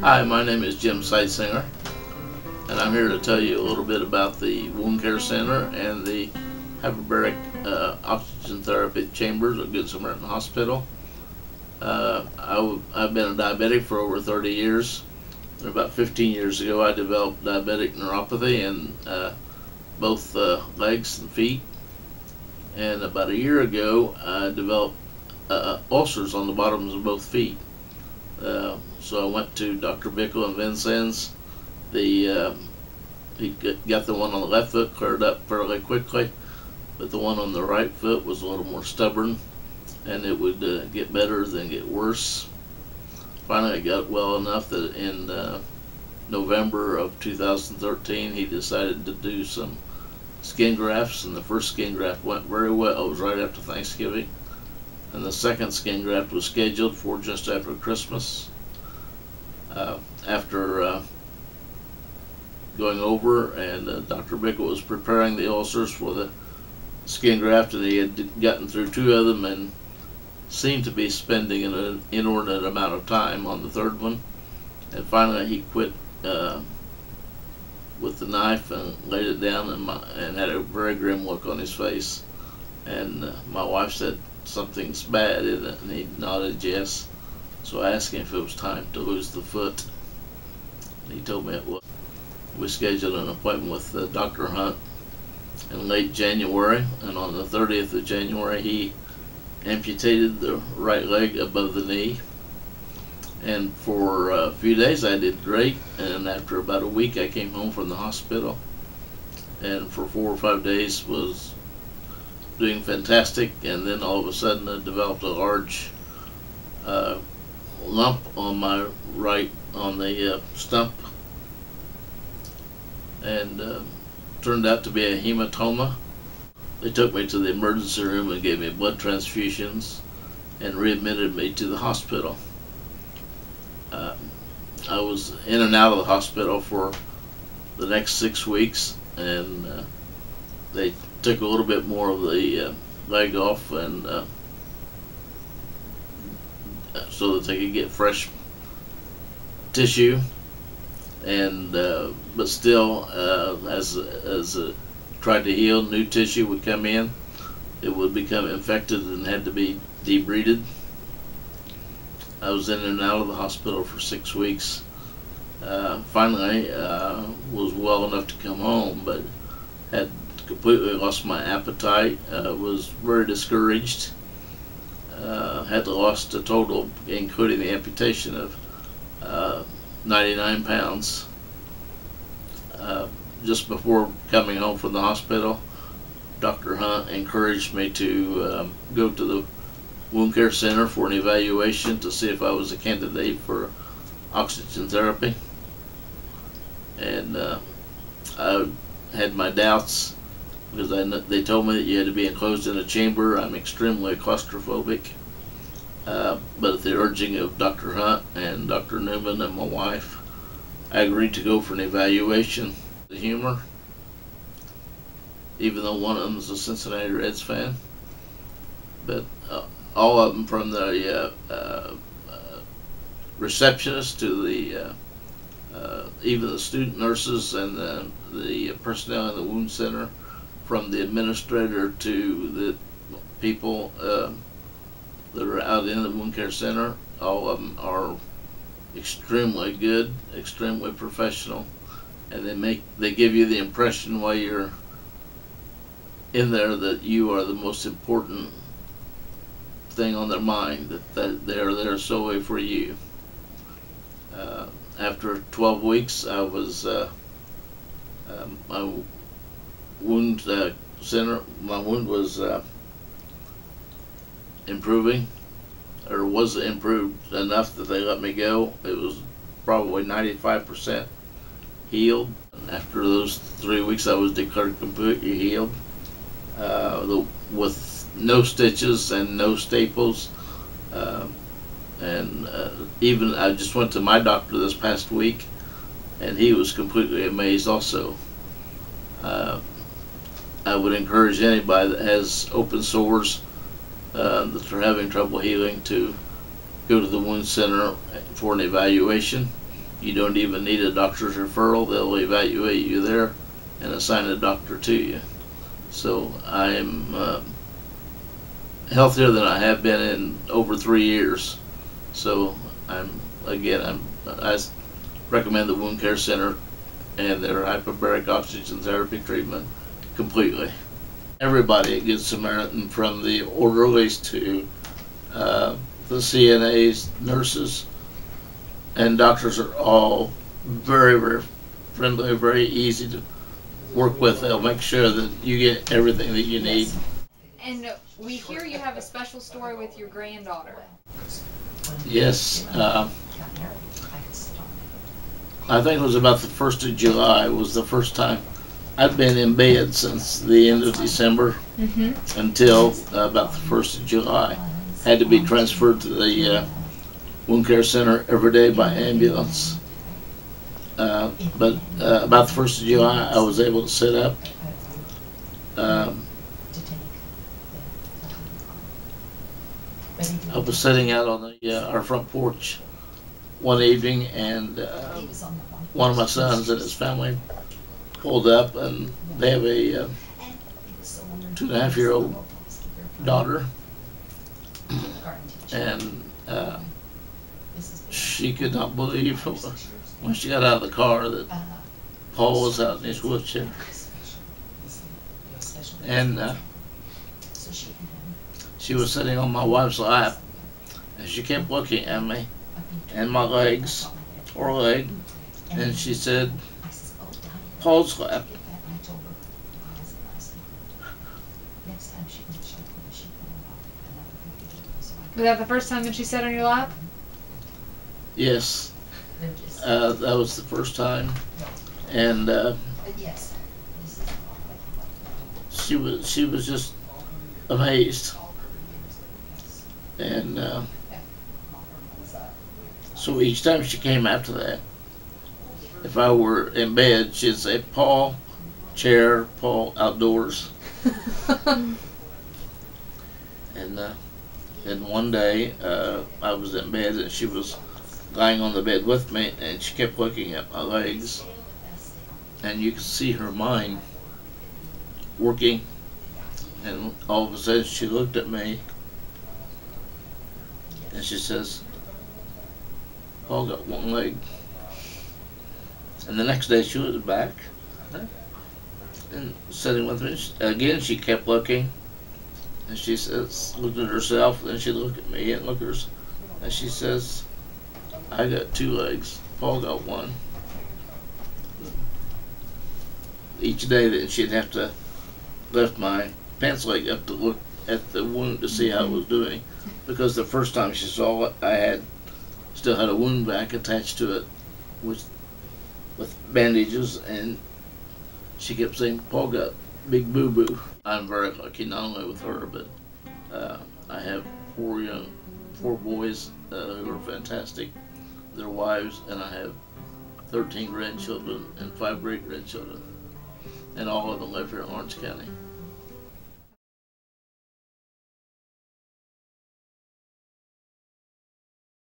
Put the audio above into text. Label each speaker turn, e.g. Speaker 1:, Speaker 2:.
Speaker 1: Hi, my name is Jim Seitzinger, and I'm here to tell you a little bit about the Wound Care Center and the hyperbaric oxygen therapy chambers at Good Samaritan Hospital. I've been a diabetic for over 30 years. And about 15 years ago, I developed diabetic neuropathy in both legs and feet. And about a year ago, I developed ulcers on the bottoms of both feet. So I went to Dr. Bickle in Vincennes. He got the one on the left foot cleared up fairly quickly, but the one on the right foot was a little more stubborn, and it would get better then get worse. Finally, I got well enough that in November of 2013, he decided to do some skin grafts, and the first skin graft went very well. It was right after Thanksgiving, and the second skin graft was scheduled for just after Christmas. After going over, and Dr. Bickle was preparing the ulcers for the skin graft, and he had gotten through two of them and seemed to be spending an inordinate amount of time on the third one. And finally he quit with the knife and laid it down, and had a very grim look on his face. And my wife said, "Something's bad, isn't it?" And he nodded yes. So I asked him if it was time to lose the foot. And he told me it was. We scheduled an appointment with Dr. Hunt in late January, and on the 30th of January he amputated the right leg above the knee. And for a few days I did great, and after about a week I came home from the hospital, and for 4 or 5 days was doing fantastic. And then all of a sudden I developed a large lump on my right, on the stump, and turned out to be a hematoma. They took me to the emergency room and gave me blood transfusions and readmitted me to the hospital. I was in and out of the hospital for the next 6 weeks, and they took a little bit more of the leg off, and so that they could get fresh tissue. And but still, as it tried to heal, new tissue would come in. It would become infected and had to be debrided. I was in and out of the hospital for 6 weeks. Finally, was well enough to come home, but had completely lost my appetite. Was very discouraged. Had lost a total, including the amputation, of 99 pounds. Just before coming home from the hospital, Dr. Hunt encouraged me to go to the Wound Care Center for an evaluation to see if I was a candidate for oxygen therapy. And I had my doubts, because they told me that you had to be enclosed in a chamber. I'm extremely claustrophobic. But at the urging of Dr. Hunt and Dr. Newman and my wife, I agreed to go for an evaluation. The humor, even though one of them is a Cincinnati Reds fan, but all of them, from the receptionist to the even the student nurses and the personnel in the wound center, from the administrator to the people that are out in the Wound Care Center, all of them are extremely good, extremely professional, and they give you the impression while you're in there that you are the most important thing on their mind, that they are there solely for you. After 12 weeks, I was my wound center. My wound was improving, or was improved enough that they let me go. It was probably 95% healed. And after those 3 weeks, I was declared completely healed, with no stitches and no staples. Even I just went to my doctor this past week, and he was completely amazed also. I would encourage anybody that has open sores that are having trouble healing to go to the wound center for an evaluation. You don't even need a doctor's referral. They'll evaluate you there and assign a doctor to you. So I'm healthier than I have been in over 3 years. So I recommend the Wound Care Center and their hyperbaric oxygen therapy treatment completely. Everybody at Good Samaritan, from the orderlies to the CNAs, nurses, and doctors, are all very, very friendly, very easy to work with. They'll make sure that you get everything that you need.
Speaker 2: And we hear you have a special story with your granddaughter.
Speaker 1: Yes. I think it was about the 1st of July was the first time. I'd been in bed since the end of December until about the 1st of July. Had to be transferred to the Wound Care Center every day by ambulance. But about the 1st of July, I was able to sit up. I was sitting out on our front porch one evening, and one of my sons and his family pulled up, and they have a 2.5-year-old daughter, and she could not believe when she got out of the car that Paul was out in his wheelchair. And she was sitting on my wife's lap, and she kept looking at me and my legs, or leg, and she said, "Paul's lap."
Speaker 2: Was that the first time that she sat on your lap?
Speaker 1: Yes, that was the first time, and she was just amazed, and so each time she came after that, if I were in bed, she'd say, "Paul, chair, Paul, outdoors." And one day, I was in bed and she was lying on the bed with me, and she kept looking at my legs, and you could see her mind working, and all of a sudden she looked at me and she says, "Paul got one leg." And the next day she was back and sitting with me. Again, she kept looking, and she says, looked at herself, and then she looked at me and looked at her, and she says, "I got 2 legs. Paul got 1." Each day that she'd have to lift my pants leg up to look at the wound to see how it was doing, because the first time she saw it, I still had a wound vac attached to it with bandages, and she kept saying, "Paul got big boo-boo." I'm very lucky, not only with her, but I have 4 boys who are fantastic, their wives, and I have 13 grandchildren and 5 great-grandchildren, and all of them live here in Orange County.